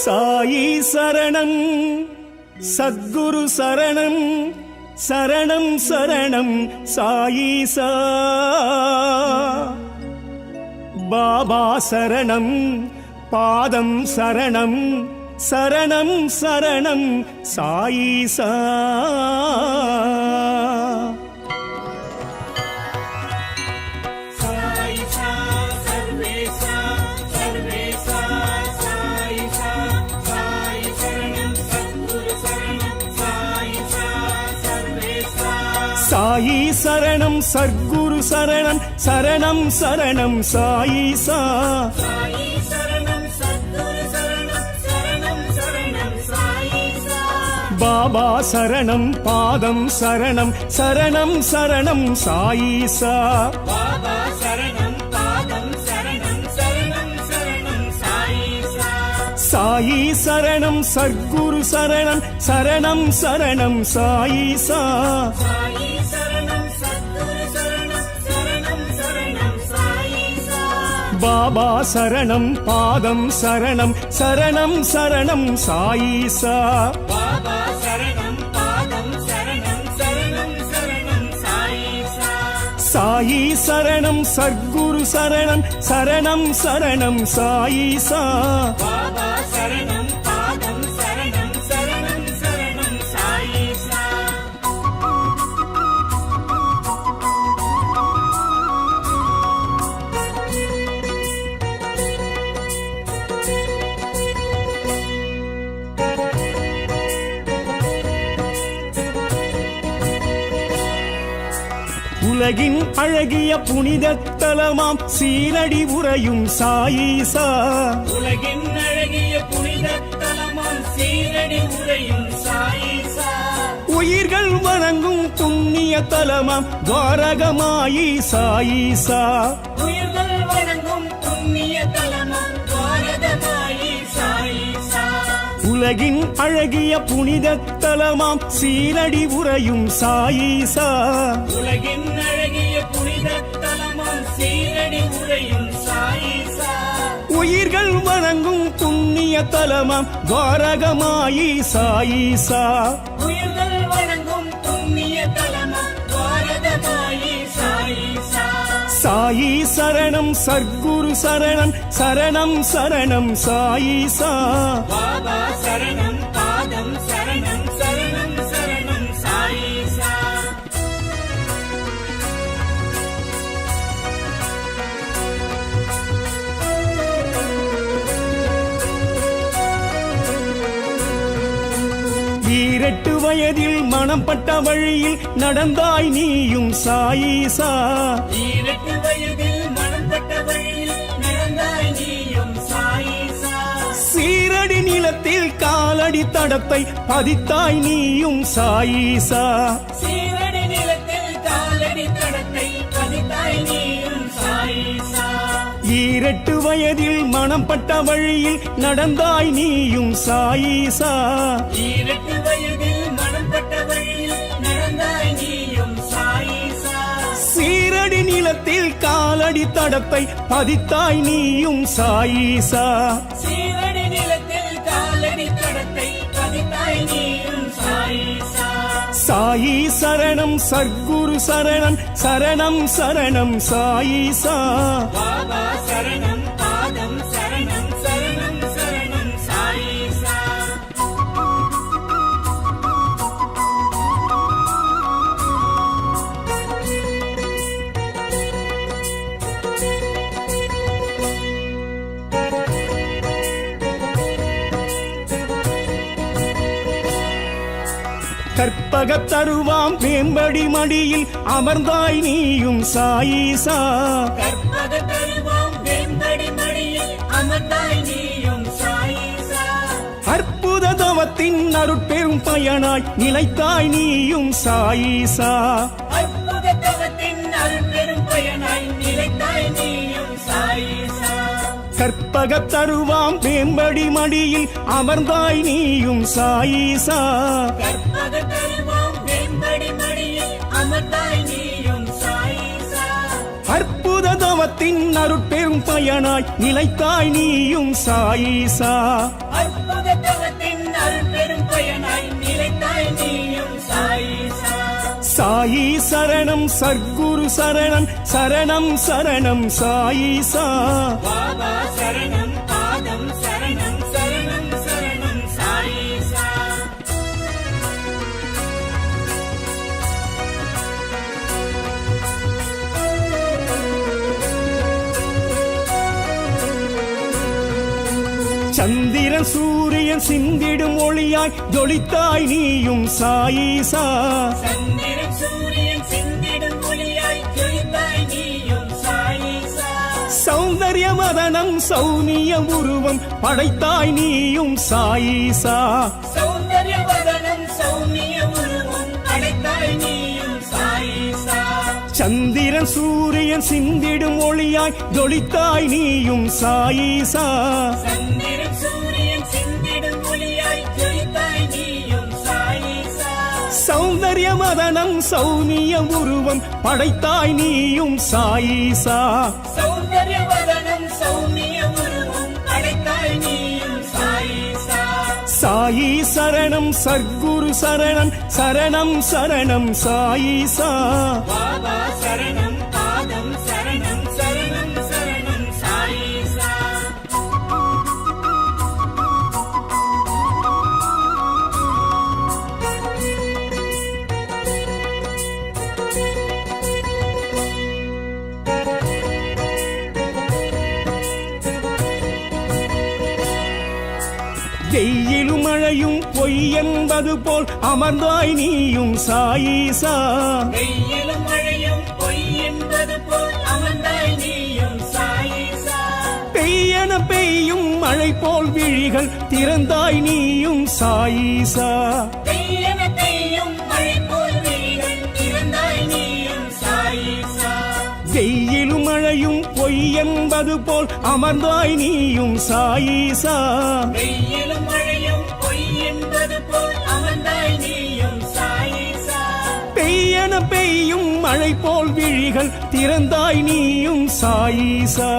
சாயி சரணம் சத்குரு சரணம் சரணம் சரணம் சாயீசா. பாபா சரணம் பாதம் சரணம் சரணம் சரணம் சாயீசா. சாயி சரணம் சத்குரு சரணம் சரணம் சரணம் சாயீசா. பாபா சரணம் பாதம் சரணம் சரணம் சரணம் சாயீசா. சாயி சரணம் சத்குரு சரணம் சரணம் சரணம் சாயீசா. பாபா சரணம் பாதம் சரணம் சரணம் சரணம் சாயீசா. சாயி சரணம் சத்குரு சரணம் சரணம் சரணம் சாயீசா. உலகின் அழகிய புனித தலமாம் சீரடி உறையும் சாயீசா. உலகின் அழகிய புனித தலமாம் சீரடி உறையும் சாயீசா. உயிர்கள் வணங்கும் புண்ணிய தலமாம் துவாரகமாயி சாயீசா. உயிர்கள் வணங்கும் புண்ணிய தலமாம் துவாரகமாயி சாயீசா. உலகின் அழகிய புனித தலமாம் சீரடி உறையும் சாயீசா. உலகின் அழகிய புனித தலமாம் சீரடி உறையும் சாயீசா. உயிர்கள் வணங்கும் புண்ணிய தலமாம் துவாரகமாயி சாயீசா. உயிர்கள் வணங்கும் புண்ணிய தலமாம் துவாரகமாயி சாயீசா. சாயி சரணம் சத்குரு சரணம் சரணம் சரணம் சாயீசா. பாபா சரணம் பாதம் சரணம் சரணம் சரணம் சாயீசா. ஈரெட்டு வயதில் மனம் பட்ட வழியில் நடந்தாய் நீயும் சாயீசா. ஈரெட்டு வயதில் மனம் பட்ட வழியில் நடந்தாய் நீயும் சாயீசா. சீரடி நிலத்தில் காலடி தடத்தை பதித்தாய் நீயும் சாயீசா. சீரடி நிலத்தில் காலடி தடத்தை பதித்தாய் நீயும் சாயீசா. ஈரெட்டு வயதில் மனம் பட்ட வழியில் நடந்தாய் நீயும் சாயீசா. ஈரெட்டு வயதில் மனம் பட்ட வழியில் நடந்தாய் நீயும் சாயீசா. சீரடி நிலத்தில் காலடி தடத்தை பதித்தாய் நீயும் சாயீசா. சீரடி நிலத்தில் காலடி தடத்தை பதித்தாய் நீயும் சாயீசா. சாயி சரணம் சத்குரு சரணம் சரணம் சரணம் சாயீசா. பாபா சரணம் பாதம் சரணம் சரணம் சரணம் சாயீசா. கற்பகத் தருவாம் வேம்படி மடியில் அமர்ந்தாய் நீயும் சாயீசா. கற்பக தருவாம் வேம்படி மடியில் அமர்ந்தாய் நீயும் சாயீசா. அற்புத தவத்தின் அருட்பெரும் பயனாய் நிலைத்தாய் நீயும் சாயீசா. அற்புத தவத்தின் அருட்பெரும் பயனாய் நிலைத்தாய் நீயும் சாயீசா. கற்பகத் தருவாம் வேம்படி மடியில் அமர்ந்தாய் நீயும் சாயீசா. கற்பக தருவாம் வேம்படி மடியில் அமர்ந்தாய் நீயும் சாயீசா. அற்புத அற்புத தவத்தின் அருட்பெரும் பயனாய் நிலைத்தாய் நீயும் சாயீசா அற்புத தவத்தின் அருட்பெரும் பயனாய் நிலைத்தாய் நீயும் சாயீசா சாயி சரணம் சர்க்குரு சரணம் சரணம் சரணம் சாயீசா பாபா சரணம் பாதம் சரணம் சரணம் சரணம் சாயீசா சந்திரன் சூரியன் சிந்திடும் ஒளியாய் ஜொலித்தாய் நீயும் சாயீசா சந்திரன் சூரியன் சிந்திடும் ஒளியாய் ஜொலித்தாய் நீயும் சாயீசா சௌந்தர்ய மதனம் சௌனிய உருவம் படைத்தாய் நீயும் சாயீசா சௌந்தர்ய வதனம் சௌமிய உருவம் அடைத்தாய் நீயும் சாயீசா சந்திரன் சூரியன் சிந்திடும் ஒளியாய் ஜொலித்தாய் நீயும் சாயீசா சந்திரன் சூரியன் சிந்திடும் ஒளியாய் ஜொலித்தாய் நீயும் சாயீசா சௌந்தர்ய மதனம் சௌனிய உருவம் படைத்தாய் நீயும் சாயீசா சௌந்தர்ய வதனம் சௌமிய உருவம் அடைத்தாய் நீயும் சாயீசா சாயி சரணம் சர்க்குரு சரணம் சரணம் சரணம் சாயீசா பாபா சரணம் பாதம் சரணம் சரணம் சரணம் சாயீசா வெயிலும் மழையும் பொய் என்பது போல் அமர்ந்தாய் நீயும் சாயீசா வெயிலும் மழையும் பொய் என்பது போல் அமர்ந்தாய் நீயும் சாயீசா பெய்யன பெய்யும் மழை போல் விழிகள் திறந்தாய் நீயும் சாயீசா பெய்யன பெய்யும் மழை போல் விழிகள் திறந்தாய் நீயும் சாயீசா வெயிலும் மழையும் பொய் என்பது போல் அமர்ந்தாய் நீயும் சாயீசா வெயிலும் மழையும் பொய் என்பது போல் அமர்ந்தாய் நீயும் சாயீசா பெய்யன பெய்யும் மழை போல் விழிகள் திறந்தாய் நீயும் சாயீசா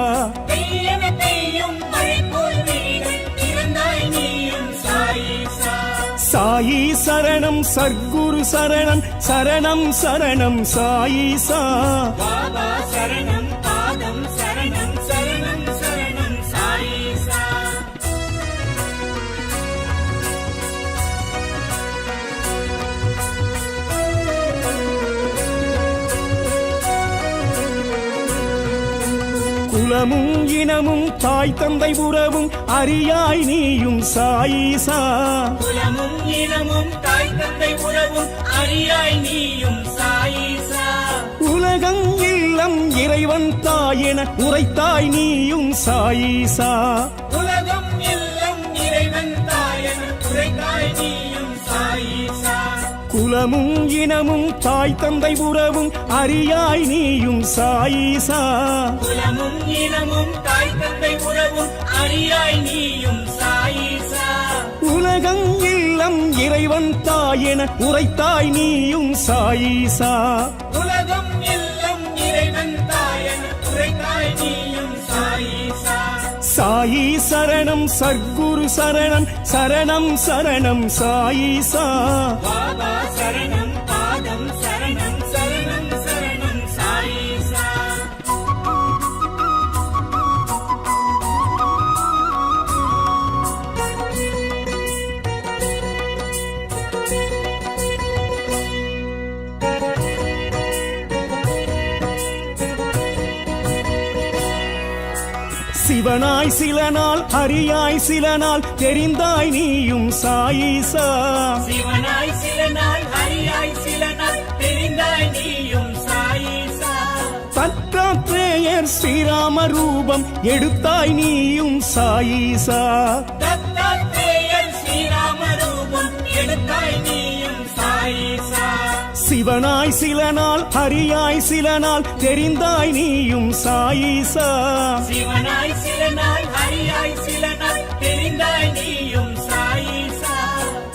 பெய்யன பெய்யும் மழை போல் விழிகள் திறந்தாய் நீயும் சாயீசா சாயி சரணம் சர்க்குரு சரணம் சரணம் சரணம் சாயீசா பாபா சரணம் பாதம் சரணம் சரணம் சரணம் சாயீசா குலமும் இனமும் தாய் தந்தை உறவும் அறியாய் நீயும் சாயீசா குலமும் இனமும் தாய் தந்தை உறவும் அறியாய் நீயும் சாயீசா உலகம் இல்லம் இறைவன் தாயென உரைத்தாய் நீயும் சாயீசா உலகம் எல்லாம் இறைவன் தாயன் உரைத்தாய் நீயும் சாயீசா குலமும் இனமும் தாய் தந்தை உறவும் அறியாய் நீயும் சாயீசா குலமும் இனமும் தாய் தந்தை உறவும் அறியாய் நீயும் சாயீசா உலகம் இல்லம் இறைவன் தாயென உரைத்தாய் நீயும் சாயீசா உலகம் எல்லாம் இறைவன் தாயன் உரைத்தாய் நீயும் சாயீசா சாயி சரணம் சர்க்குரு சரணம் சரணம் சரணம் சாயீசா பாபா சரணம் பாதம் சரணம் சரணம் சரணம் சாயீசா சிவனாய் சில நாள் ஹரியாய் சில நாள் தெரிந்தாய் நீயும் சாயீசா சிவனாய் சில நாள் ஹரியாய் சில நாள் தெரிந்தாய் நீயும் சாயீசா தத்தாத்ரேயர் ஸ்ரீராம ரூபம் எடுத்தாய் நீயும் சாயீசா தத்தாத்ரேயர் ஸ்ரீராம ரூபம் எடுத்தாய் நீயும் சாயீசா சிவனாய் சில நாள் ஹரியாய் சில நாள் தெரிந்தாய் நீயும் சாயீசா சிவனாய் சில நாள் ஹரியாய் சில நாள் தெரிந்தாய் நீயும் சாயீசா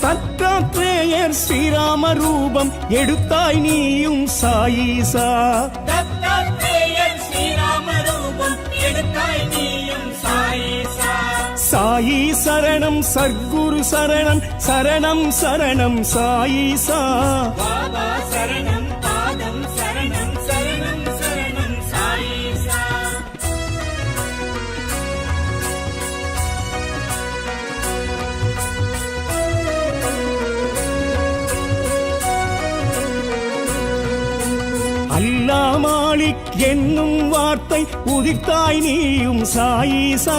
தத்தாத்ரேயர் ஸ்ரீராம ரூபம் எடுத்தாய் நீயும் சாயீசா தத்தாத்ரேயர் ஸ்ரீராம சரணம் சர்க்குரு சரணம் சரணம் சரணம் சாயிசா பாபா சரணம் பாதம் சரணம் சரணம் சரணம் சாயிசா அல்லா மாலிக் என்னும் வார்த்தை உதித்தாய் நீயும் சாயிசா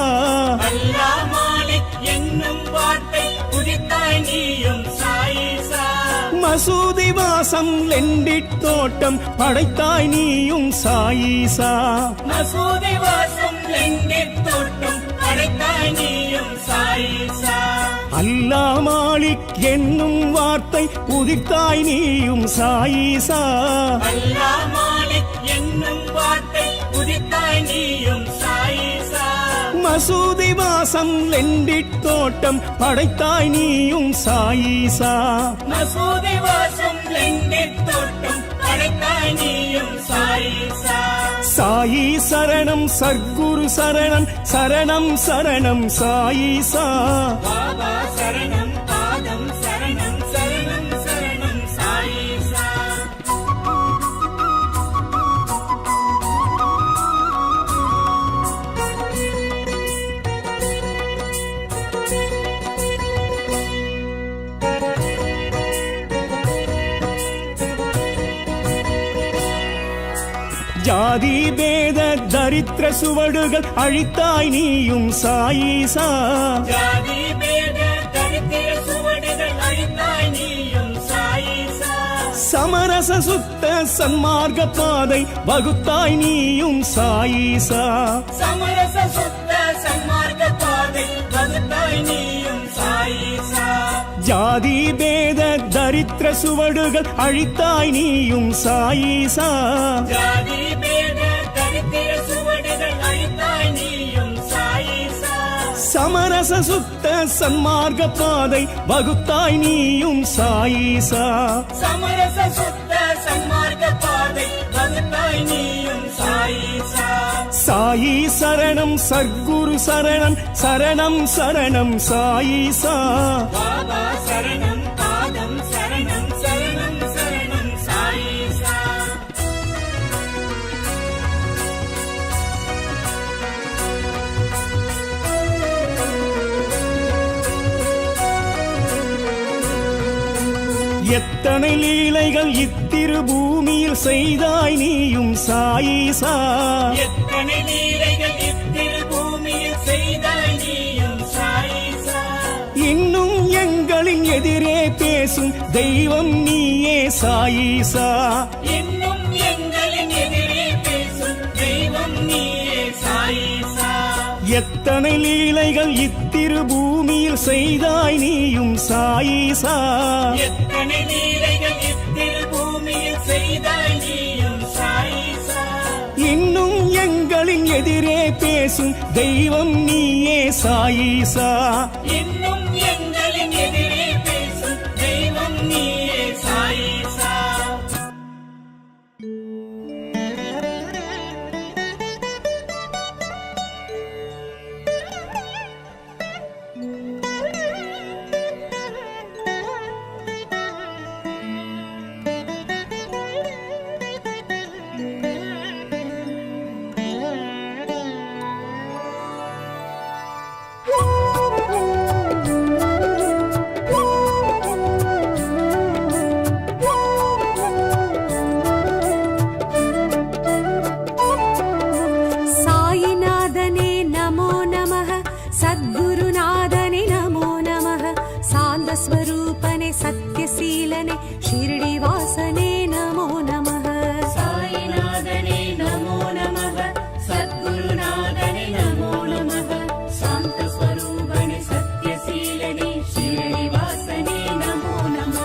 அல்லாஹ் மாலிக் என்னும் வார்த்தை உதித்தாய் நீயும் சாயிசா மசூதி வாசம் லெண்டிட் தோட்டம் படைத்தாய் நீயும் சாயிசா மசூதி வாசம் லெண்டித் தோட்டம் படைத்தாய் நீயும் சாயிசா அல்லா மாலிக் என்னும் வார்த்தை உதித்தாய் நீயும் சாயிசா அல்லாஹ் மாலிக் என்னும் வார்த்தை உதித்தாய் நீயும் சாயிசா மசூதி வாசம் லெண்டிட் தோட்டம் படைத்தாய் நீயும் சாயிசா மசூதி வாசம் லெண்டித் தோட்டம் படைத்தாய் நீயும் சாயிசா சாயி சரணம் சர்க்குரு சரணம் சரணம் சரணம் சாயிசா பாபா சரணம் பாதம் சரணம் சரணம் சரணம் சாயிசா ஜாதி பேத தரித்திர சுவடுகள் அழித்தாய் நீயும் சாயிசா ஜாதி பேத தரித்திர சுவடுகள் அழித்தாய் நீயும் சாயிசா சமரச சுத்த சன்மார்க்க பாதை வகுத்தாய் நீயும் சாயிசா சமரச சுத்த சன்மார்க்க பாதை வகுத்தாய் நீயும் சாயிசா ஜாதி பேத தரித்திர சுவடுகள் அழித்தாய் நீயும் சாயிசா ஜாதி பேத தரித்திர சுவடுகள் அழித்தாய் நீயும் சாயிசா சமரச சுத்த சன்மார்க்க பாதை வகுத்தாய் நீயும் சாயிசா சமரச சுத்த சன்மார்க்க பாதை வகுத்தாய் நீயும் சாயிசா சாயி சரணம் சர்க்குரு சரணம் சரணம் சரணம் சாயிசா பாபா சரணம் பாதம் சரணம் சரணம் சரணம் சாயிசா எத்தனை லீலைகள் இத்திரு பூமியில் செய்தாய் நீயும் சாயிசா எத்தனை லீலைகள் இத்திரு பூமியில் செய்தாய் நீயும் சாயிசா இன்னும் எங்களின் எதிரே பேசும் தெய்வம் நீயே சாயிசா இன்னும் எங்களின் எதிரே பேசும் தெய்வம் நீயே சாயிசா எத்தனை லீலைகள் இத்திரு பூமியில் செய்தாய் நீயும் சாயிசா எத்தனை லீலைகள் இத்திரு பூமியில் செய்தாய் நீயும் சாயிசா இன்னும் எங்களின் எதிரே பேசும் தெய்வம் நீயே சாயிசா இன்னும் எங்களின் எதிரே பேசும் தெய்வம் நீயே சாயிசா साईनाथने नमो नमः सद्गुरुनाथने नमो नमः सान्दस्वरूपने सत्यशीलने शिरडिवासने नमो नमः साईनाथने नमो नमः सद्गुरुनाथने नमो नमः शान्तस्वरूपने सत्यशीलने शिरडिवासने नमो नमः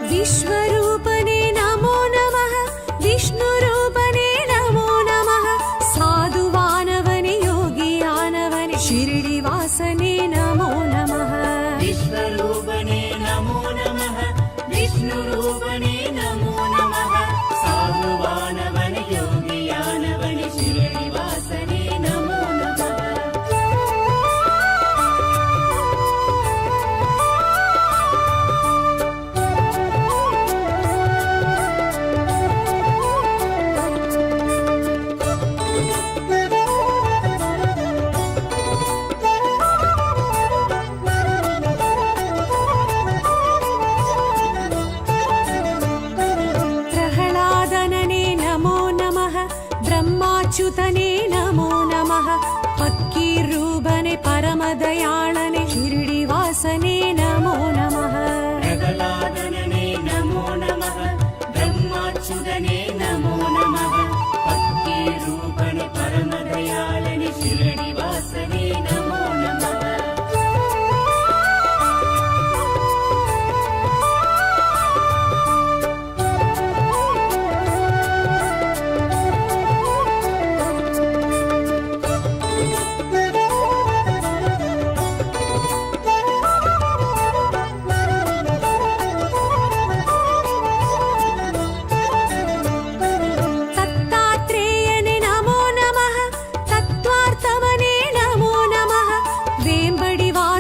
विश्वरूपने नमो नमः विष्णुरूपने नमो नमः साधुवानवने योगियानवने शिरडिवासने नमो नमः विश्वरूपने नमो नमः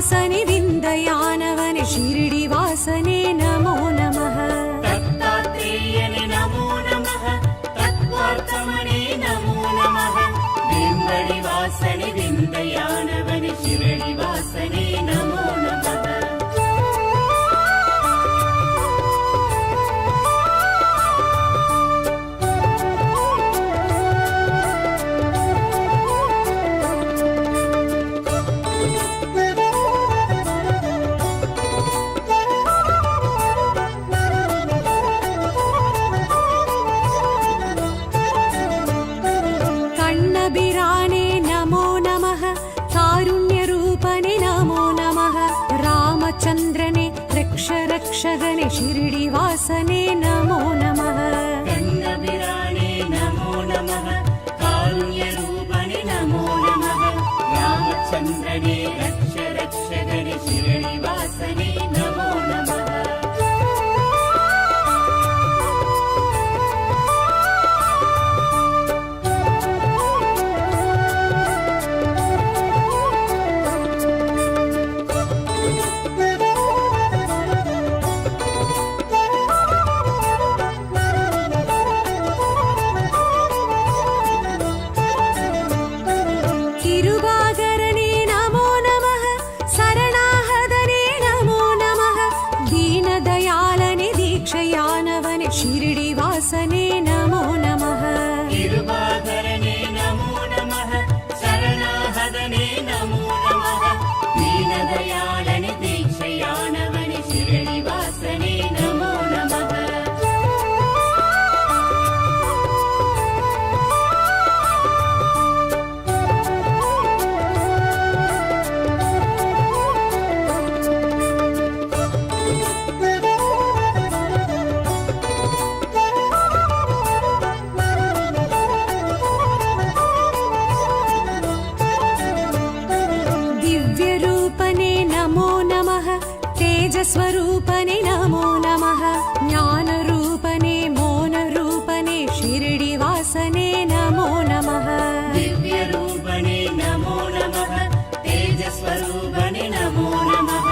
வாசனே விந்தையானவனே ஷிரடி வாசனே நமோ நமः தத்தாத்ரேயனே நமோ நமः தத்வார்த்தமனே நமோ நமः வேம்படி வாசனே விந்தையானவனே ஷிரடி வாசனே நமோ நமः கண்ணபிரானே நமோ நமः காருண்யரூபனே நமோ நமः ராமச்சந்திரனே ரக்ஷ ரக்ஷகனே ஷிரடி வாசனே நமோ நமः கண்ணபிரானே நமோ நமः காருண்யரூபனே நமோ நமः ராமச்சந்திரனே ரக்ஷ ரக்ஷகனே ஷிரடி வாசனே நமோ நமः கிருபாகரனே நமோ நமः சரணாகதனே நமோ நமः தீனதயாளனே தீட்சையானவனே ஷிரடி வாசனே நமோ நமः கிருபாகரனே நமோ நமः சரணாகதனே நமோ நமः தீனதயாளனே தீட்சையானவனே ஷிரடி வாசனே நமோ நமः दिव्यरूपने नमो नमः तेजस्वरूपने नमो नमः ज्ञानरूपने मौनरूपने शिरडिवासने नमो नमः दिव्यरूपणे नमो नमः तेजस्वरूपणे नमो नमः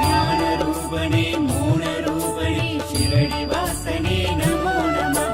ज्ञानरूपणे मौनरूपणे शिरडिवासने नमो नमः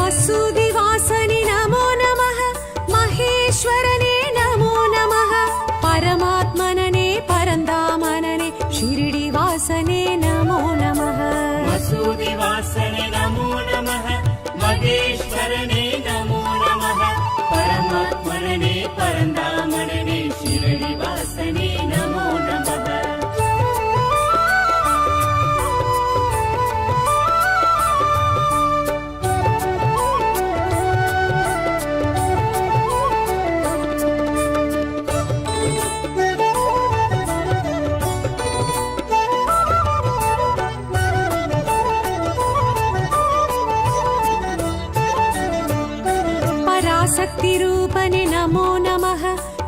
मसूदिवासने नमो नमः महेश्वरने नमो नमः परमात्मनने परन्दामनने शिरडिवासने नमो नमः मसूदिवासने नमो नमः महेश्वरने नमो नमः परमात्मने परन्दामनने शिरडिवासने नमो नमः पराशक्तिरूपने नमो नमः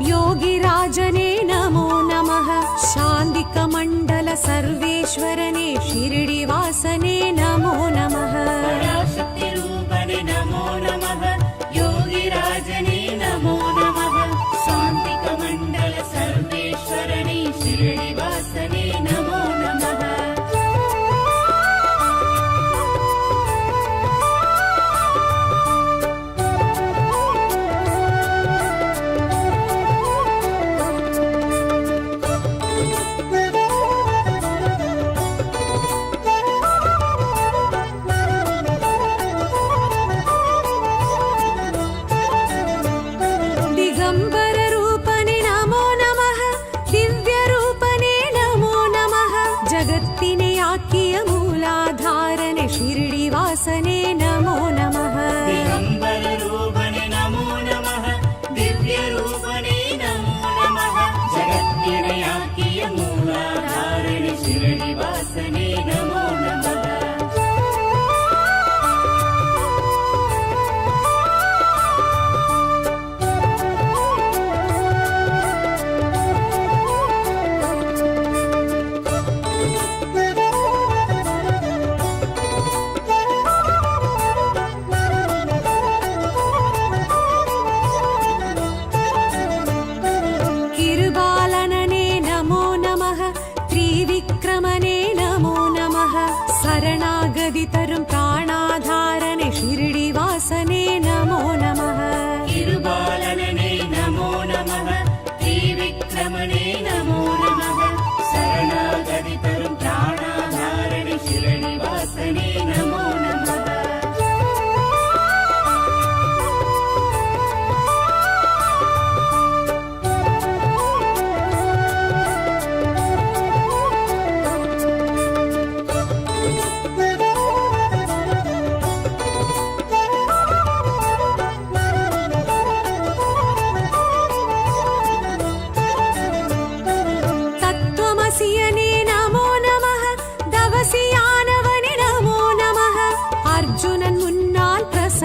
योगिराजने नमो नमः शान्तिकमण्डल सर्वेश्वरने शिरडिवासने नमो नमः पराशक्तिरूपणे नमो नमः योगिराजने नमो नमः शान्तिकमण्डल सर्वेश्वरने शिरडिवासने नमो नमः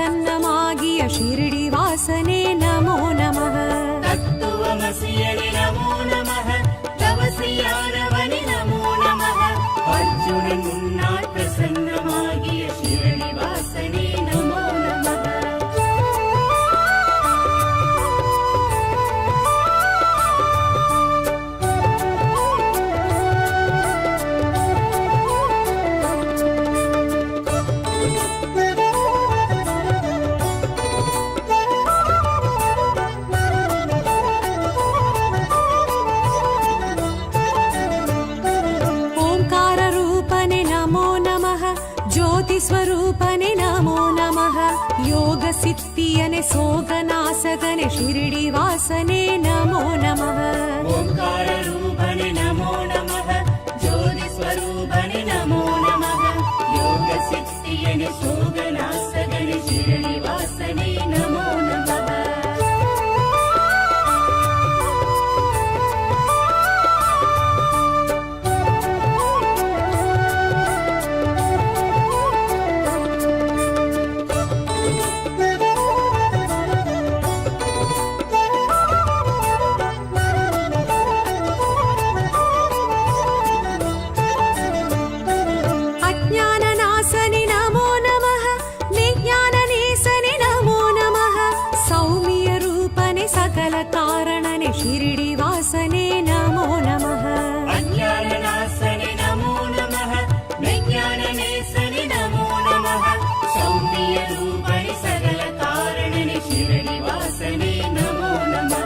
பிரசன்னமாகிய ஷிரடி வாசனே நமோ நமः தத்துவமசியனே நமோ நமः தவசியானவனே நமோ நமः அர்ஜுனன் முன்னால் பிரசன்னமாகிய ஷிரடி வாசனே நமோ நமः स्वरूपने नमो नमः योग सिद्धियने सोगनासगने शिरडी वासने नमो नमः ओंकार रूपने नमो नमः ज्योति स्वरूपने नमो नमः योग सिद्धियने सोगनासगने शिरडी वासने नमो नमः शिरडी वासने नमो नमः अज्ञाननाशने नमो नमः विज्ञाननेशने नमो नमः सौम्य रूपने सकल कारणने शिरडी वासने नमो नमः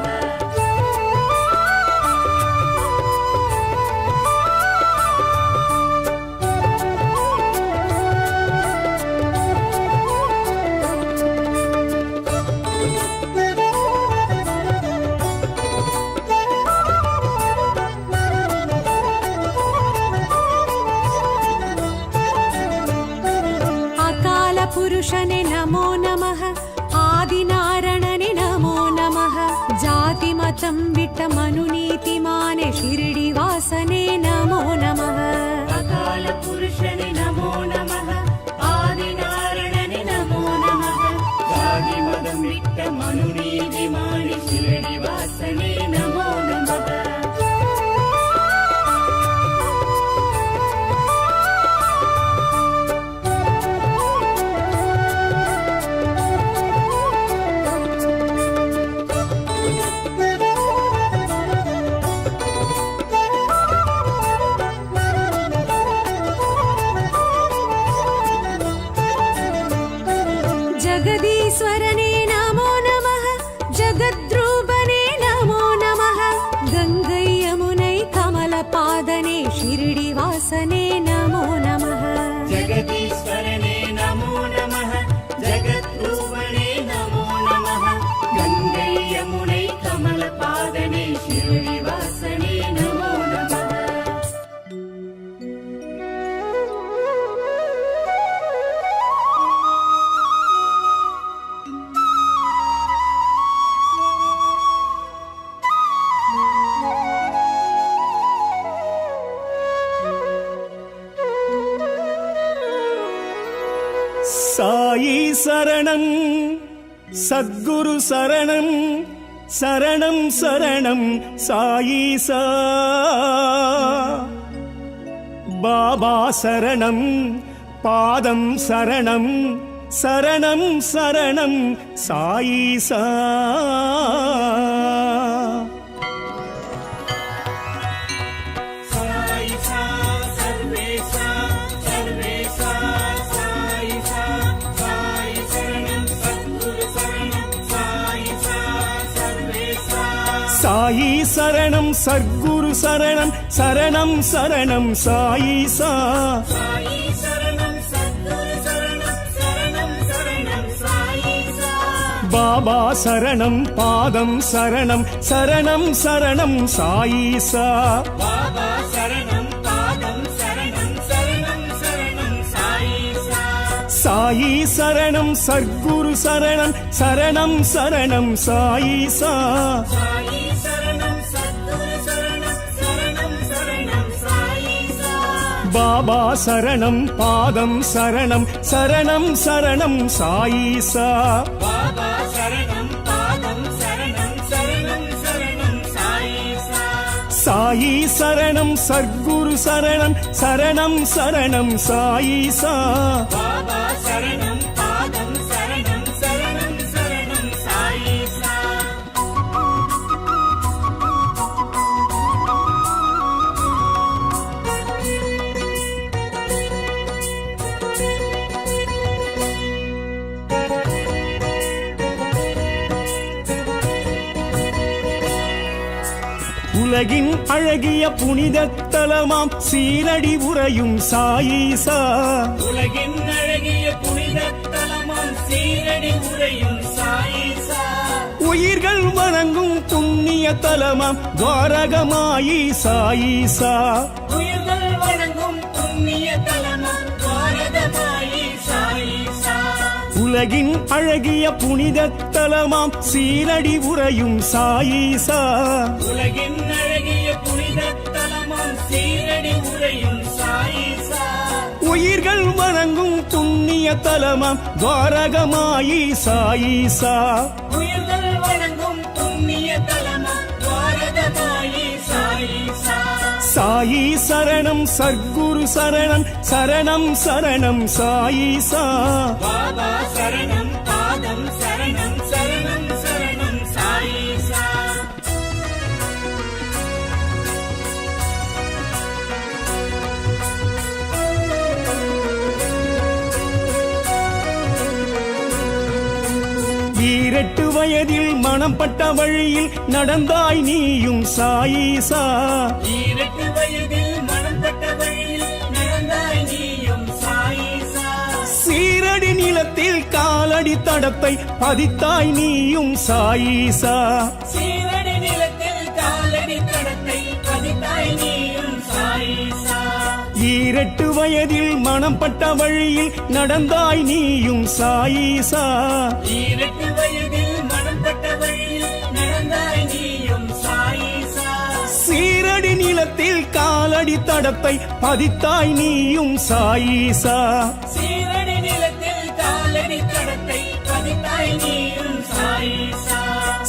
पुरुषने नमो नमः आदिनारायणने नमो नमः जातिमतं विट्ट मनुनीतिमाने शिरडी वासने नमो नमः अकाल पुरुषने नमो नमः आदिनारायणने नमो नमः जातिमतं विट्ट मनुनीतिमाने शिरडी वासने नमो नमः जगदीश्वरने नमो नमः जगद्रूपने नमो नमः गंगै यमुनै कमलपादने शिरडी वासने नमो नमः जगदीश्वरने नमो नमः जगद्रूपणे नमो नमः गंगै यमुनै कमलपादने शिरडी वासने नमो नमः சாயி சரணம் சத்குரு சரணம் சரணம் சரணம் சாயீசா பாபா சரணம் பாதம் சரணம் சரணம் சரணம் சாயீசா சாயி சரணம் சத்குரு சரணம் சரணம் சரணம் சாயீசா சாயி சரணம் சத்குரு சரணம் சரணம் சரணம் சாயீசா பாபா சரணம் பாதம் சரணம் சரணம் சரணம் சாயீசா பாபா சரணம் பாதம் சரணம் சரணம் சரணம் சாயீசா சாயி சரணம் சத்குரு சரணம் சரணம் சரணம் சாயீசா சாயி சரணம் சத்குரு சரணம் சரணம் சரணம் சாயீசா பாபா சரணம் பாதம் சரணம் சரணம் சரணம் சாயீசா பாபா சரணம் பாதம் சரணம் சரணம் சரணம் சாயீசா சாயி சரணம் சர்க்குரு சரணம் சரணம் சரணம் சாயீசா பாபா சரணம் பாதம் சரணம் சரணம் சரணம் சாயீசா உலகின் அழகிய புனித தலமாம் சீரடி உறையும் சாயீசா உலகின் அழகிய புனித தலமாம் சீரடி உறையும் சாயீசா உயிர்கள் வணங்கும் புண்ணிய தலமாம் துவாரகமாயி சாயீசா உயிர்கள் வணங்கும் புண்ணிய தலமாம் துவாரகமாயி சாயீசா உலகின் அழகிய புனித தலமாம் சீரடி உறையும் சாயீசா உலகின் அழகிய புனித தலமாம் சீரடி உறையும் சாயீசா உயிர்கள் வணங்கும் புண்ணிய தலமாம் துவாரகமாயி சாயீசா உயிர்கள் வணங்கும் புண்ணிய தலமாம் துவாரகமாயி சாயீசா சாயி சரணம் சர்க்குரு சரணம் சரணம் சரணம் சாயீசா பாபா சரணம் பாதம் சரணம் சரணம் சரணம் சாயீசா ஈரெட்டு வயதில் மனம் பட்ட வழியில் நடந்தாய் நீயும் சாயீசா ஈரட்டு வயதில் மனம் பட்ட வழியில் நடந்தாய் நீயும் சாயீசா சீரடி நிலத்தில் காலடி தடத்தை பதித்தாய் நீயும் சாயீசா சீரடி நிலத்தில் காலடி தடத்தை பதித்தாய் நீயும் சாயீசா ஈரெட்டு வயதில் மனம் பட்ட வழியில் நடந்தாய் நீயும் சாயீசா ஈரட்டு வயதில் மனம் பட்ட வழியில் நடந்தாய் நீயும் சாயீசா சீரடி நிலத்தில் காலடி தடத்தை பதித்தாய் நீயும் சாயீசா சீரடி நிலத்தில் காலடி தடத்தை பதித்தாய் நீயும் சாயீசா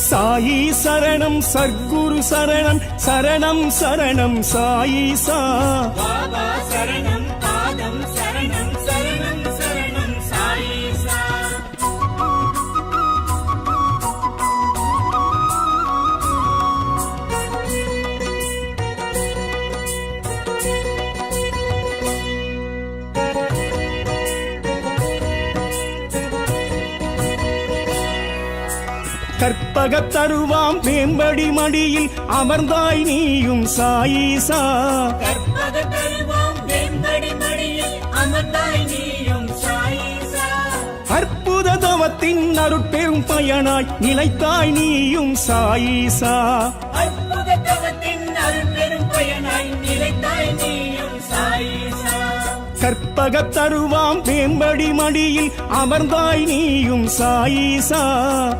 சாயி சரணம் சர்க்குரு சரணம் சரணம் சரணம் சாயீசா பாபா சரணம் பாதம் சரணம் சரணம் சரணம் சாயீசா கற்பகத் தருவாம் மேம்படி மடியில் அமர்ந்தாய் நீயும் சாயீசா கற்பக தருவாம் வெண்படி மடியில் அமர்ந்தாய் நீயும் சாயீசா அற்புத தவத்தின் அருட்பெரும் பயனாய் நிலைத்தாய் நீயும் சாயீசா அற்புத தவத்தின் அருள் பெரும் பயனாய் நிலைத்தாய் நீயும் சாயீசா கற்பகத் தருவாம் மேம்படி மடியில் அமர்ந்தாய் நீயும் சாயீசா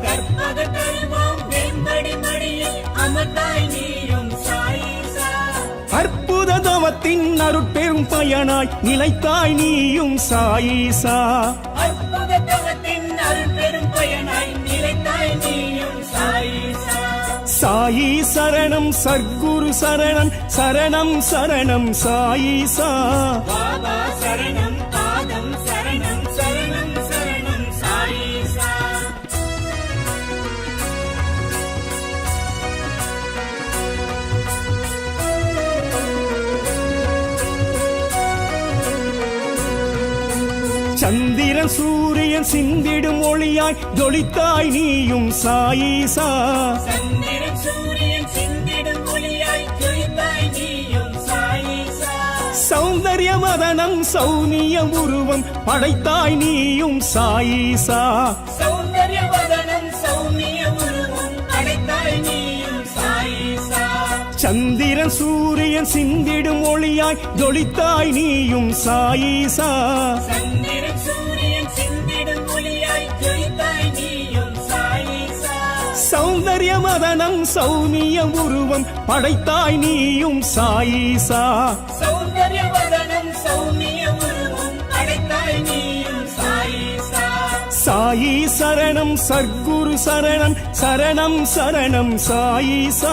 கற்பக தருவாம் வெண்படி மடியில் அமர்ந்தாய் நீயும் சாயீசா அற்புத தவத்தின் அருட்பெரும் பயனாய் நிலைத்தாய் நீயும் சாயீசா அற்புத தவத்தின் அருள் பெரும் பயனாய் நிலைத்தாய் நீயும் சாயீசா சாயி சரணம் சர்க்குரு சரணம் சரணம் சரணம் சாயீசா பாபா சரணம் பாதம் சரணம் சரணம் சரணம் சாயீசா சந்திரன் சூரியன் சிந்திடும் ஒளியாய் ஜொலித்தாய் நீயும் சாயீசா சந்திரன் சூரியன் சிந்திடும் ஒளியாய் ஜொலித்தாய் நீயும் சாயீசா சௌந்தர்ய மதனம் சௌனிய உருவம் படைத்தாய் நீயும் சாயீசா சௌந்தர்ய வதனம் சௌமிய உருவம் அடைத்தாய் நீயும் சாயீசா சந்திரன் சூரியன் சிந்திடும் ஒளியாய் ஜொலித்தாய் நீயும் சாயீசா சந்திரன் சூரியன் சிந்திடும் ஒளியாய் ஜொலித்தாய் நீயும் சாயீசா சௌந்தர்ய மதனம் சௌமிய உருவம் படைத்தாய் நீயும் சாயீசா சௌந்தர்ய வதனம் சாயி சரணம் சர்க்குரு சரணம் சரணம் சரணம் சாயிசா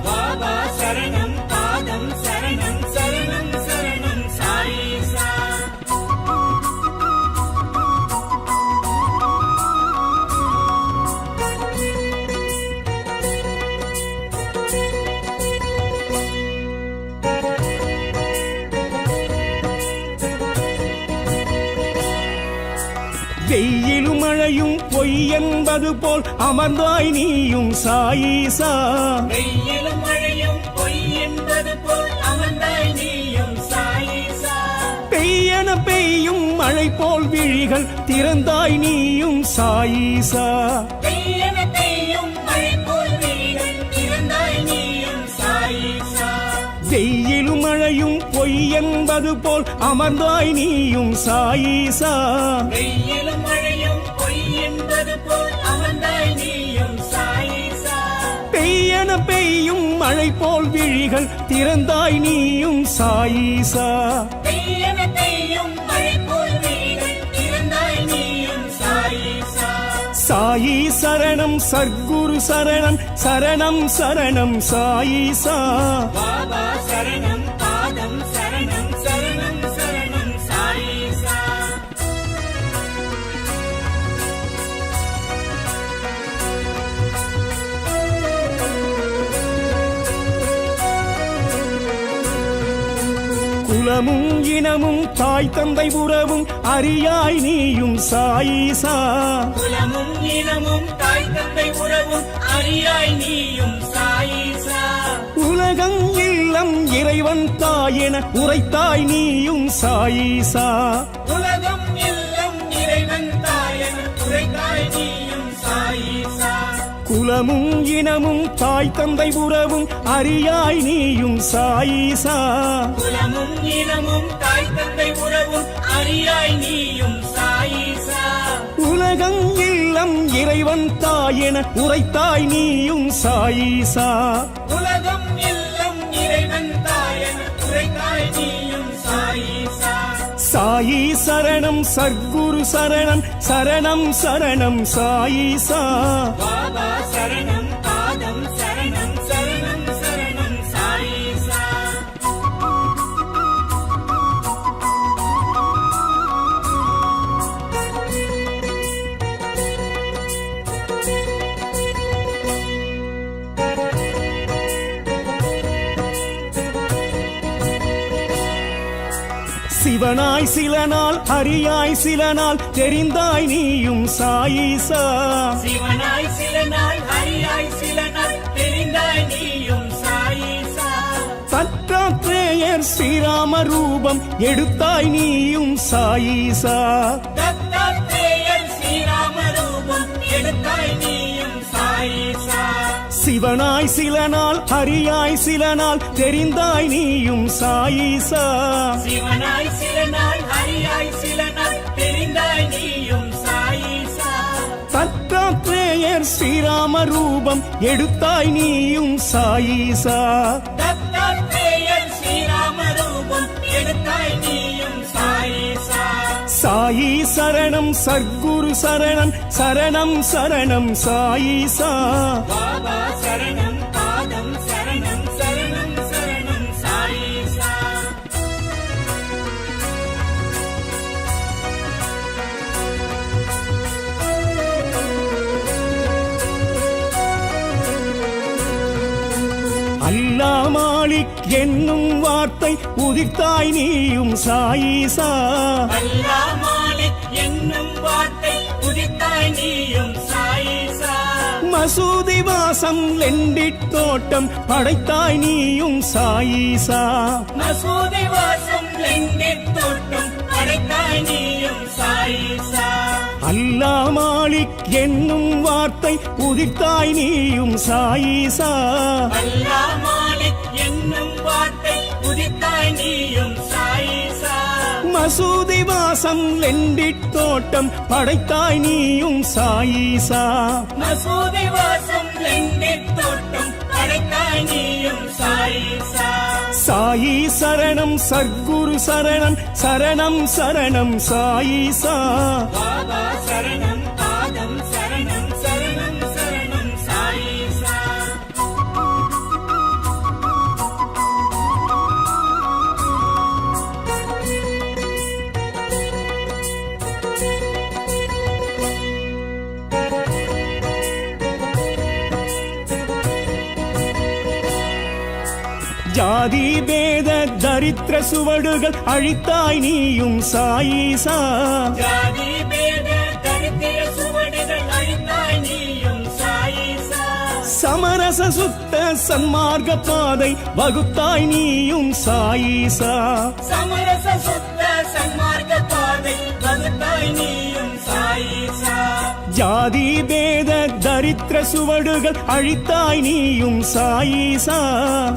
பாபா சரணம் பாதம் சரணம் சரணம் சரணம் சாயிசா வெயிலும் மழையும் பொய் என்பது போல் அமர்ந்தாய் நீயும் சாயிசா வெயிலும் மழையும் பொய் என்பது போல் அமர்ந்தாய் நீயும் சாயிசா பெய்யன பெய்யும் மழை போல் விழிகள் திறந்தாய் நீயும் சாயிசா பெய்யன பெய்யும் மழை போல் விழிகள் திறந்தாய் நீயும் சாயிசா வெயிலும் மழையும் பொய் என்பது போல் அமர்ந்தாய் நீயும் சாயிசா வெயிலும் மழையும் பொய் என்பது போல் அமர்ந்தாய் நீயும் சாயிசா பெய்யன பெய்யும் மழை போல் விழிகள் திறந்தாய் நீயும் சாயிசா பெய்யன பெய்யும் மழை போல் விழிகள் திறந்தாய் நீயும் சாயிசா சாயி சரணம் சர்க்குரு சரணம் சரணம் சரணம் சாயிசா பாபா சரணம் பாதம் சரணம் சரணம் சரணம் சாயிசா குலமும் இனமும் தாய் தந்தை உறவும் அறியாய் நீயும் சாயிசா குலமும் இனமும் தாய் தந்தை உறவும் அறியாய் நீயும் சாயிசா உலகம் இல்லம் இறைவன் தாயென உரைத்தாய் நீயும் சாயிசா உலகம் இல்லம் இறைவன் தாயன் உரைத்தாய் நீயும் சாயிசா குலமும் இனமும் தாய் தந்தை உறவும் அறியாய் நீயும் சாயிசா குலமும் இனமும் தாய் தந்தை உறவும் அறியாய் நீயும் சாயிசா உலகம் இல்லம் இறைவன் தாயென உரைத்தாய் நீயும் சாயிசா உலகம் இல்லம் இறைவன் தாயன் உரைத்தாய் நீயும் சாயிசா சாயி சரணம் சர்க்குரு சரணம் சரணம் சரணம் சாயிசா பாபா சரணம் பாதம் சரணம் சரணம் சரணம் சாயிசா சிவனாய் சில நாள் ஹரியாய் சில நாள் தெரிந்தாய் நீயும் சாயிசா சிவனாய் சில நாள் ஹரியாய் சில நாள் தெரிந்தாய் நீயும் சாயிசா தத்தாத்ரேயர் ஸ்ரீராம ரூபம் எடுத்தாய் நீயும் சாயிசா தத்தாத்ரேயர் ஸ்ரீராம ரூபம் எடுத்தாய் நீயும் சாயிசா சிவனாய் சில நாள் ஹரியாய் சில நாள் தெரிந்தாய் நீயும் சாயிசா சிவனாய் சில நாள் ஹரியாய் சில நாள் தெரிந்தாய் நீயும் சாயிசா தத்தாத்ரேயர் ஸ்ரீராம ரூபம் எடுத்தாய் நீயும் சாயிசா தத்தாத்ரேயர் ஸ்ரீராம ரூபம் எடுத்தாய் நீயும் சாயிசா சாயி சரணம் சர்க்குரு சரணம் சரணம் சரணம் சாயிசா பாபா சரணம் பாதம் சரணம் சரணம் சரணம் சாயிசா அல்லா மாலிக் என்னும் வார்த்தை உதிர்த்தாய் நீயும் சாயிசா அல்லாஹ் மாலிக் என்னும் வார்த்தை உதித்தாய் நீயும் சாயிசா மசூதி வாசம் லெண்டிட் தோட்டம் படைத்தாய் நீயும் சாயிசா மசூதி வாசம் லெண்டித் தோட்டம் படைத்தாய் நீயும் சாயிசா அல்லா மாலிக் என்னும் வார்த்தை உதிர்த்தாய் நீயும் சாயிசா அல்லாஹ் மாலிக் என்னும் வார்த்தை உதித்தாய் நீயும் சாயிசா மசூதி வாசம் லெண்டிட் தோட்டம் படைத்தாய் நீயும் சாயிசா மசூதி வாசம் லெண்டித் தோட்டம் படைத்தாய் நீயும் சாயிசா சாயி சரணம் சர்க்குரு சரணம் சரணம் சரணம் சாயிசா பாபா சரணம் ஜாதி பேத தரித்திர சுவடுகள் அழித்தாய் நீயும் சாயீசா. ஜாதி பேத தரித்திர சுவடுகள் அழித்தாய் நீயும் சாயீசா. சமரச சுத்த சன்மார்க்க பாதை வகுத்தாய் நீயும் சாயீசா. சமரச சுத்த சன்மார்க்க பாதை வகுத்தாய் நீயும் சாயீசா. ஜாதி பேத தரித்திர சுவடுகள் அழித்தாய் நீயும் சாயீசா.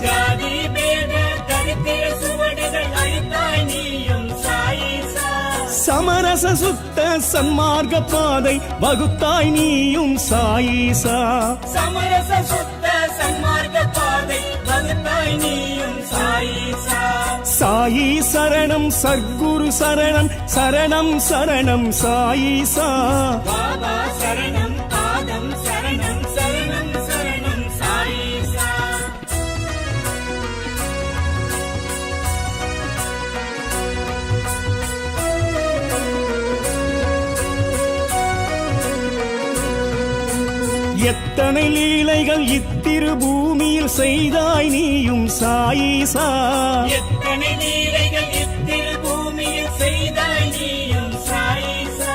ஜாதி பேத தரித்திர சுவடுகள் அழித்தாய் நீயும் சாயீசா. சமரச சுத்த சன்மார்க்க பாதை வகுத்தாய் நீயும் சாயீசா. சமரச சுத்த சன்மார்க்க பாதை வகுத்தாய் நீயும் சாயீசா. சாயி சரணம் சர்க்குரு சரணம் சரணம் சரணம் சாயீசா. பாபா சரணம் பாதம் சரணம் சரணம் சரணம் சாயீசா. எத்தனை லீலைகள் இத்திரு பூமியில் செய்தாய் நீயும் சாயீசா. எத்தனை லீலைகள் இத்திரு பூமியில் செய்தாய் நீயும் சாயீசா.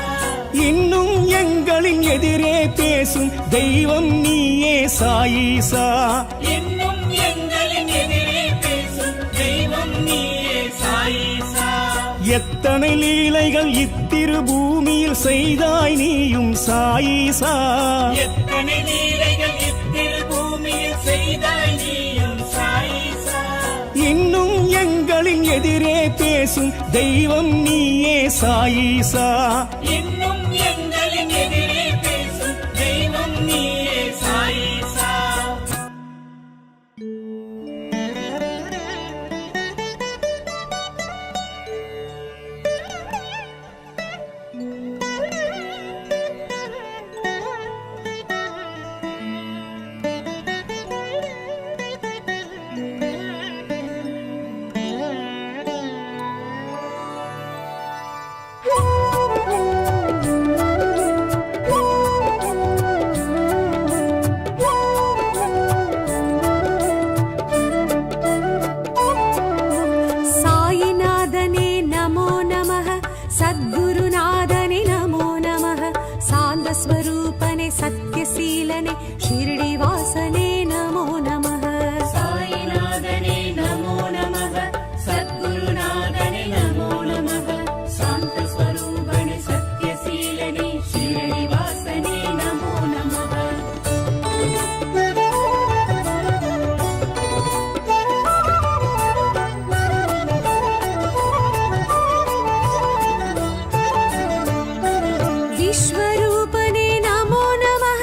இன்னும் எங்களின் எதிரே பேசும் தெய்வம் நீயே சாயீசா. இன்னும் எங்களின் எதிரே பேசும் தெய்வம் நீயே சாயீசா. எத்தனை லீலைகள் இத்திரு பூமியில் செய்தாய் நீயும் சாயீசா. எத்தனை லீலைகள் இத்திரு பூமியில் செய்தாய் நீயும் சாயீசா. இன்னும் எங்களின் எதிரே பேசும் தெய்வம் நீயே சாயீசா. இன்னும் எங்களின் எதிரே பேசும் தெய்வம் நீயே சாயீசா. साईनाथने नमो नमः सद्गुरुनाथने नमो नमः सान्दस्वरूपने सत्यशीलने शिरडिवासने नमो नमः साईनाथने नमो नमः सद्गुरुनाथने नमो नमः शान्तस्वरूपणे सत्यशीलने शिरडिवासने नमो नमः. विश्वरूपने नमो नमः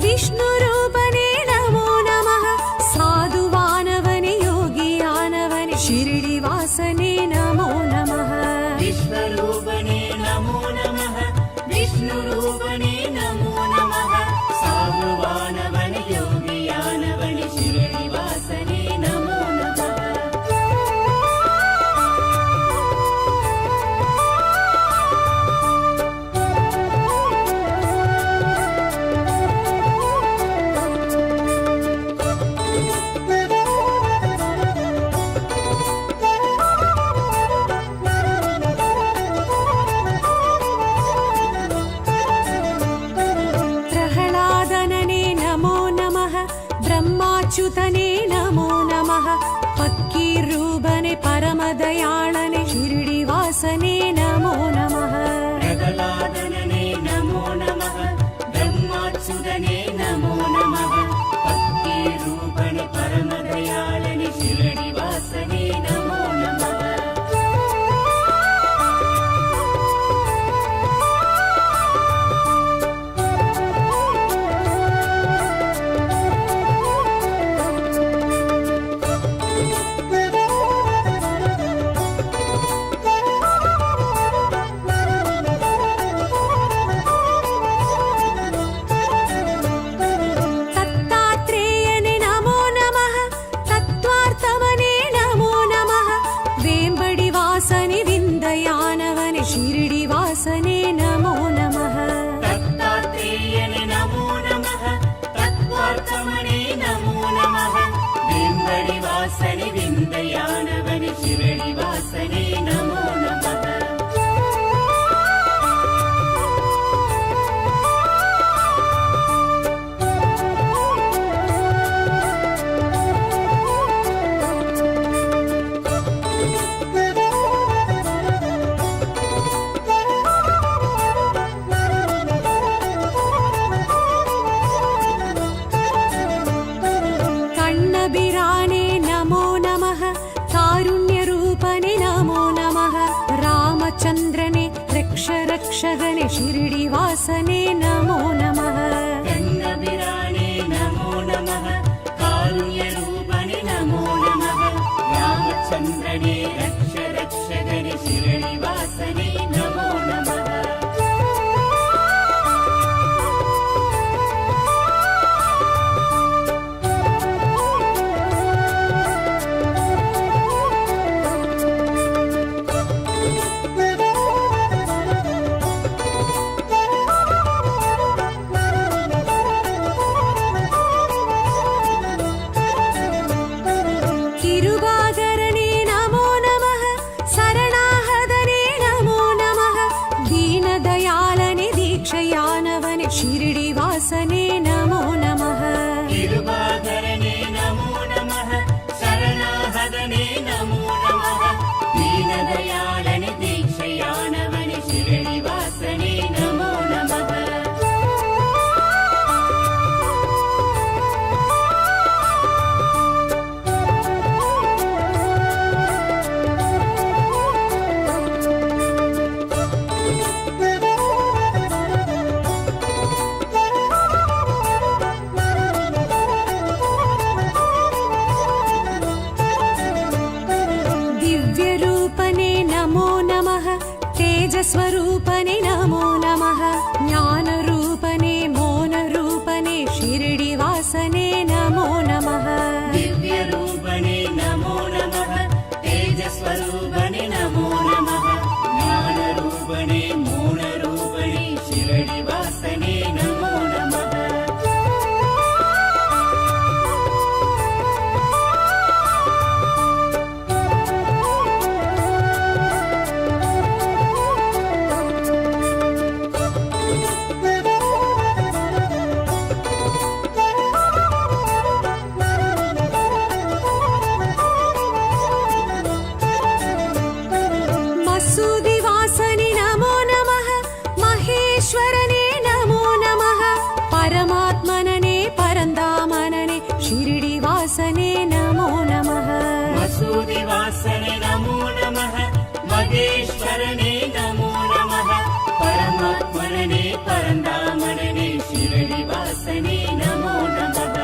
विष्णुरूपने नमो नमः साधुवानवने योगियानवने शिरडिवासने नमो नमः विश्वरूपणे नमो नमः विष्णुरूपणे नमो नमः साधुवानवन योगियानवन शिरडिवासने नमो नमः. प्रह्लादनने नमो नमः ब्रह्माच्युतने नमो नमः पक्कीरूपने परमदयाळने शिरडिवासने नमो नमः प्रह्लादनने नमो नमः ब्रह्माच्युतने नमो नमः भक्तिरूपणे परमदयाळने शिरडिवासने नमो नमः. रक्षगणे शिरडिवासने नमो नमः गङ्गभिराणे नमो नमः कारुण्यरूपणे नमो नमः रामचन्द्रने रक्ष रक्षगणे शिरडिवासने नमो नमः किरुबागरणे नमो नमः शरणाहदने नमो नमः दीनदयालने दीक्षयानवने शिरडिवासने नमो नमः तिरुवाधरणे नमो नमः शरणाहदने नमो नमः दीनदयालने दीक्षयानवने शिरडिवासने नमो नमः दिव्यरूपने नमो नमः तेजस्वरूपने नमो नमः ज्ञानरूपने मौनरूपने शिरडिवासने नमो नमः दिव्यरूपणे नमो नमः तेजस्वरूपणे नमो नमः ज्ञानरूपणे मौनरूपणे शिरडिवासने नमो नमः मसूदिवासने नमो नमः महेश्वरने नमो नमः परमात्मनने परन्दामनने शिरडिवासने नमो नमः मसूदिवासने नमो नमः महेश्वरने नमो नमः परमात्मने परन्दामनने शिरडिवासने नमो नमः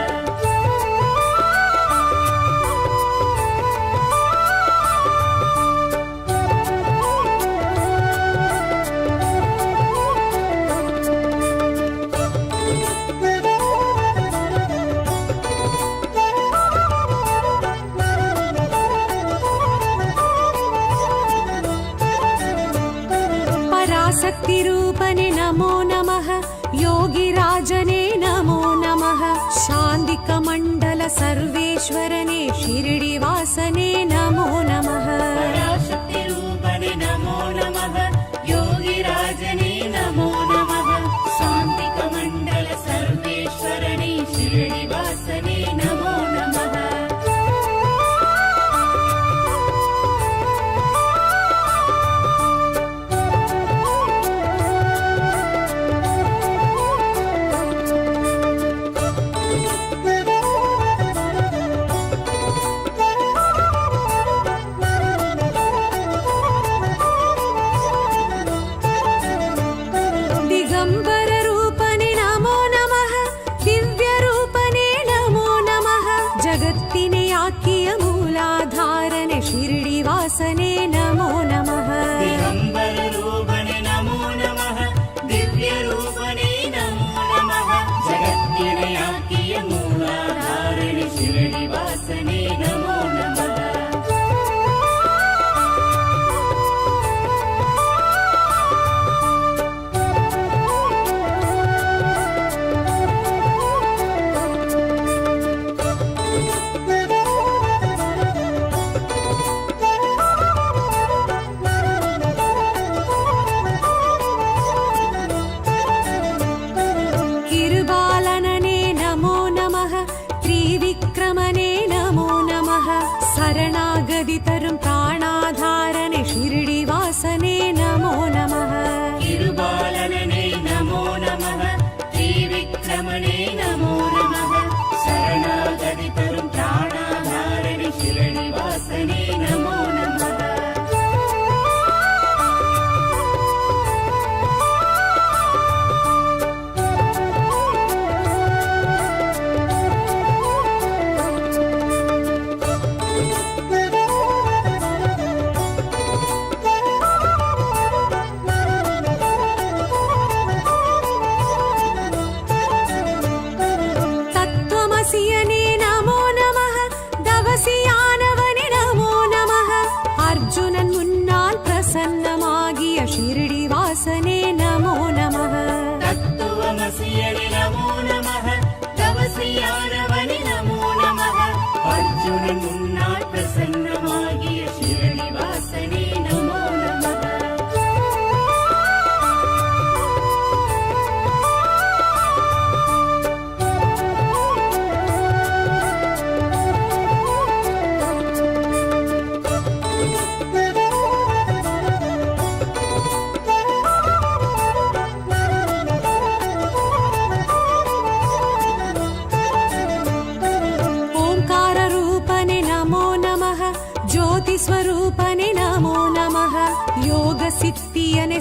पराशक्तिरूपने नमो नमः योगिराजने नमो नमः शान्तिकमण्डल सर्वेश्वरने शिरडिवासने नमो नमः पराशक्तिरूपणे नमो नमः योगिराजने नमो नमः शान्तिकमण्डल सर्वेश्वरणे शिरडिवासने नमो नमः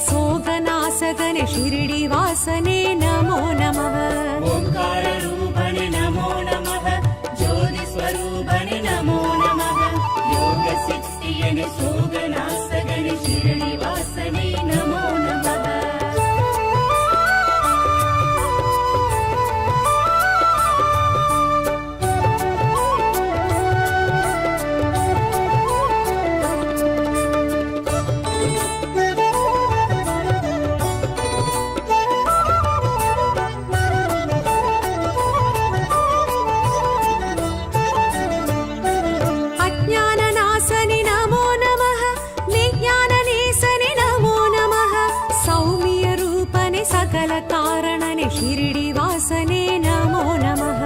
सोगनासगने शिरडिवासने नमो नमः ओंकार रूपने नमो नमः ज्योति स्वरूपने नमो नमः योग सिद्धियने सोगनासगने शिरडिवासने नमो नमः अज्ञाननाशनि नमो नमः विज्ञाननेशनि नमो नमः सौम्यरूपने सकलकारणने शिरडिवासने नमो नमः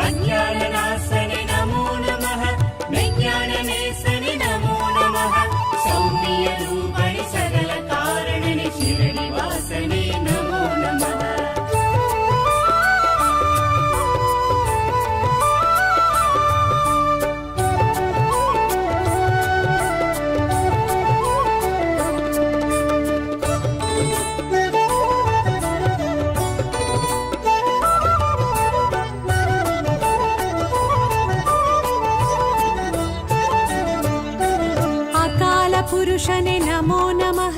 अज्ञाननाशने नमो नमः विज्ञाननेशने नमो नमः सौम्यरूपणे सकलकारणने शिरडिवासने नमो नमः पुरुषने नमो नमः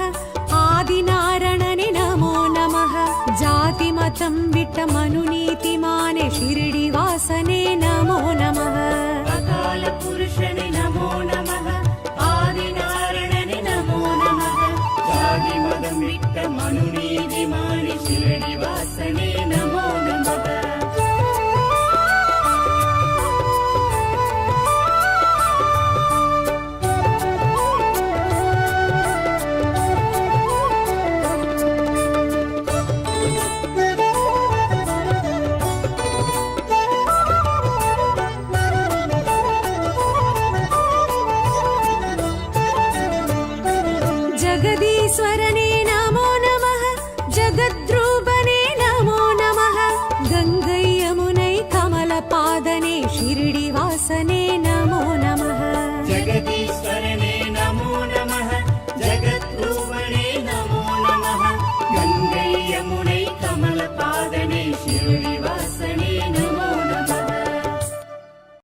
आदिनारायणने नमो नमः जातिमतं विट्टमनुनीतिमाने शिरडिवासने नमो नमः अकाल पुरुषने नमो नमः आदिनारायणने नमो नमः जातिमतं विट्टमनुनीतिमाने शिरडिवासने नमो नमः जगदीश्वरने नमो नमः जगद्रूपने नमो नमः गङ्गै यमुनै कमलपादने शिरडिवासने नमो नमः जगदीश्वर